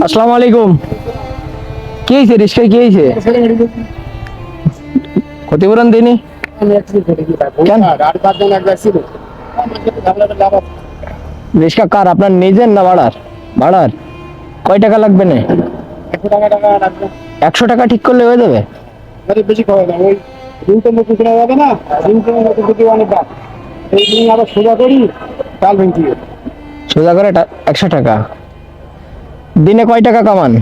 আসসালামু আলাইকুম। কি হয়েছে রিস্কায়, কি হয়েছে? ক্ষতিপূরণ দিনি কেন? রিস্কা কার, আপনার নিজের না ভাড়ার? ভাড়ার। কয় টাকা লাগবে না? 100 টাকা ঠিক করলে হয়ে যাবে। বেশি খাওয়া যায় ওই রিংটের মতো কেনা যাবে না, রিংটের মতো যদি অনেক দাম এই রিং আবার সোজা করি চাল ভেঙে সোজা করে 100 টাকা। দিনে কয় টাকা কামান?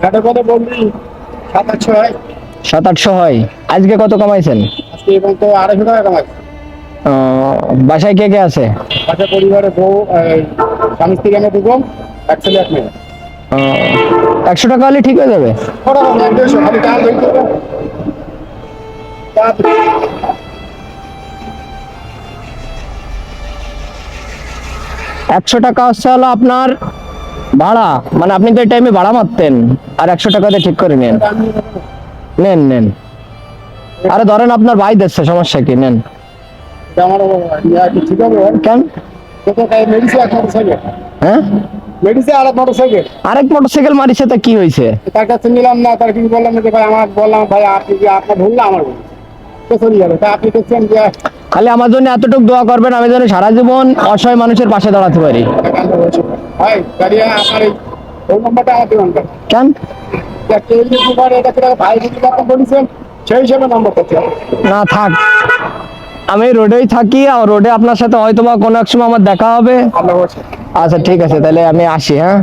ঘাটে কথা বললি 700-800 হয়। 700-800 হয়। আজকে কত কামাইছেন? আজকে এবং তো 250 টাকা কামাই। বাসায় কে কে আছে? বাচ্চা পরিবারে বউ, স্বামী স্ত্রী, আমি দুটো, এক ছেলে এক মেয়ে। 100 টাকা হলে ঠিক হয়ে যাবে। খালি চাল ভেঙে দেবো। 100 টাকা হচ্ছে হলো আপনার ভাড়া, মানে আপনি তো এই টাইমে ভাড়া মারতেন, আর 100 টাকাতে ঠিক করে নেন। নেন নেন, আরে ধরেন আপনার ভাই দিচ্ছে, সমস্যা কি, নেন। আমার ঠিক হবে কেন? কত মেডিসিন এক মোটরসাইকেল, হ্যাঁ, মেডিসিন আর এক মোটরসাইকেল আরেক মোটরসাইকেল মারিছে, তা কি হয়েছে? তার কাছে নিলাম না, তার কিন্তু বললাম যে ভাই আমার, বললাম ভাই আপনি যে আপনার ভুল না আমার ভুল, তো চলে যাবে। তা আপনি দেখছেন যে খালি আমার জন্য এতটুকু দোয়া করবেন, আমি যেন সারা জীবন অসহায় মানুষের পাশে দাঁড়াতে পারি। ভাই গাড়ি আপনার এই ফোন নাম্বারটা আমার দেবেন। কেন? ভাই যদি আপনি বলেছেন সেই হিসাবে নম্বর করতে হবে। না থাক, আমি রোডেই থাকি, আর রোডে আপনার সাথে হয়তো বা কোনো এক সময় আমার দেখা হবে। ভালো আছে। আচ্ছা ঠিক আছে, তাহলে আমি আসি, হ্যাঁ।